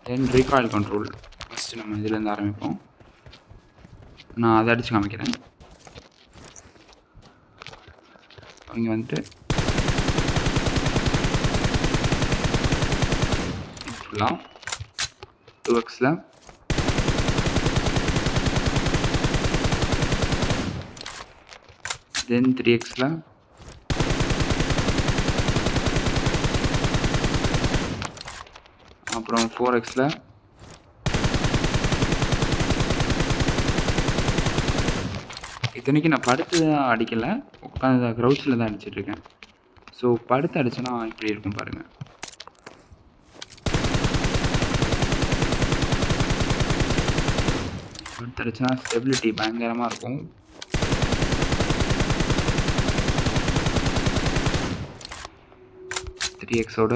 தென் recoil control first நம்ம இதுலேருந்து ஆரம்பிப்போம். நான் அதை அடித்து காமிக்கிறேன். இங்கே வந்துட்டு ஃபுல்லாக 2xல தென் 3xல அப்புறம் 4xல இத்தனைக்கும் நான் படுத்து தான் அடிக்கலை, உட்காந்து க்ரௌச்சில் தான் அடிச்சிட்ருக்கேன். ஸோ படுத்து அடிச்சேன்னா இப்படி இருக்கும் பாருங்கள். படுத்து அடிச்சா ஸ்டெபிலிட்டி பயங்கரமாக இருக்கும். த்ரீ எக்ஸோட